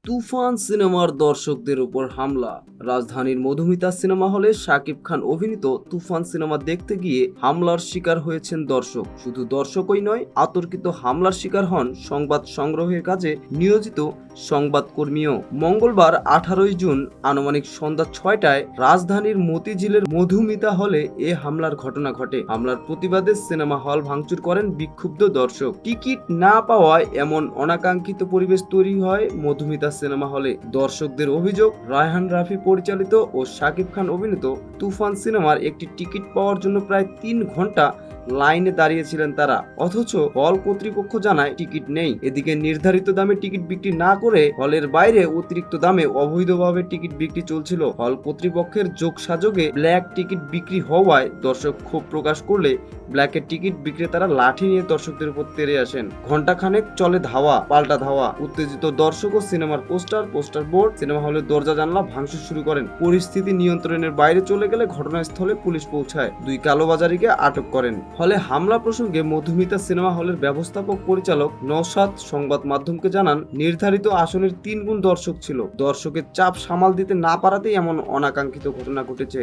তুফান সিনেমার দর্শকদের উপর হামলা। রাজধানীর মধুমিতা সিনেমা হলে শাকিব খান অভিনীত তুফান সিনেমা দেখতে গিয়ে হামলার শিকার হয়েছেন দর্শক। শুধু দর্শকই নয়, আতর্কিত হামলার শিকার হন সংবাদ সংগ্রহের কাজে নিয়োজিত সংবাদকর্মীও। মঙ্গলবার 18 জুন আনুমানিক সন্ধ্যা 6টায় রাজধানীর মতিঝিলের মধুমিতা হলে এ হামলার ঘটনা ঘটে। হামলার প্রতিবাদে সিনেমা হল ভাঙচুর করেন বিক্ষুব্ধ দর্শক। টিকিট না পাওয়ায় এমন অনাকাঙ্ক্ষিত পরিবেশ তৈরি হয় মধুমিতা সিনেমা হলে। দর্শকদের অভিযোগ, রায়হান রাফি পরিচালিত ও শাকিব খান অভিনীত তুফান সিনেমার একটি টিকিট পাওয়ার জন্য প্রায় 3 ঘন্টা লাইনে দাঁড়িয়েছিলেন তারা, অথচ হল কর্তৃপক্ষ জানায় টিকিট নেই। এদিকে নির্ধারিত দামে টিকিট বিক্রি না করে হলের বাইরে অতিরিক্ত দামে অবৈধভাবে টিকিট বিক্রি চলছিল। হল কর্তৃপক্ষের যোগসাযোগে ব্ল্যাক টিকিট বিক্রি হওয়ায় দর্শক ক্ষোভ প্রকাশ করলে ব্ল্যাকের টিকিট বিক্রেতারা লাঠি নিয়ে দর্শকদের উপর তেড়ে আসেন। ঘণ্টাখানেক চলে ধাওয়া পাল্টা ধাওয়া। উত্তেজিত দর্শক ও সিনেমার পোস্টার বোর্ড, সিনেমা হলের দরজা জানলা ভাঙচুর শুরু করেন। পরিস্থিতি নিয়ন্ত্রণের বাইরে চলে গেলে ঘটনাস্থলে পুলিশ পৌঁছায়, 2 কালোবাজারিকে আটক করেন। হলে হামলা প্রসঙ্গে মধুমিতা সিনেমা হলের ব্যবস্থাপক পরিচালক নওশাদ সংবাদ মাধ্যমকে জানান, নির্ধারিত আসনের 3 গুণ দর্শক ছিল। দর্শকের চাপ সামাল দিতে না পারাতেই এমন অনাকাঙ্ক্ষিত ঘটনা ঘটেছে।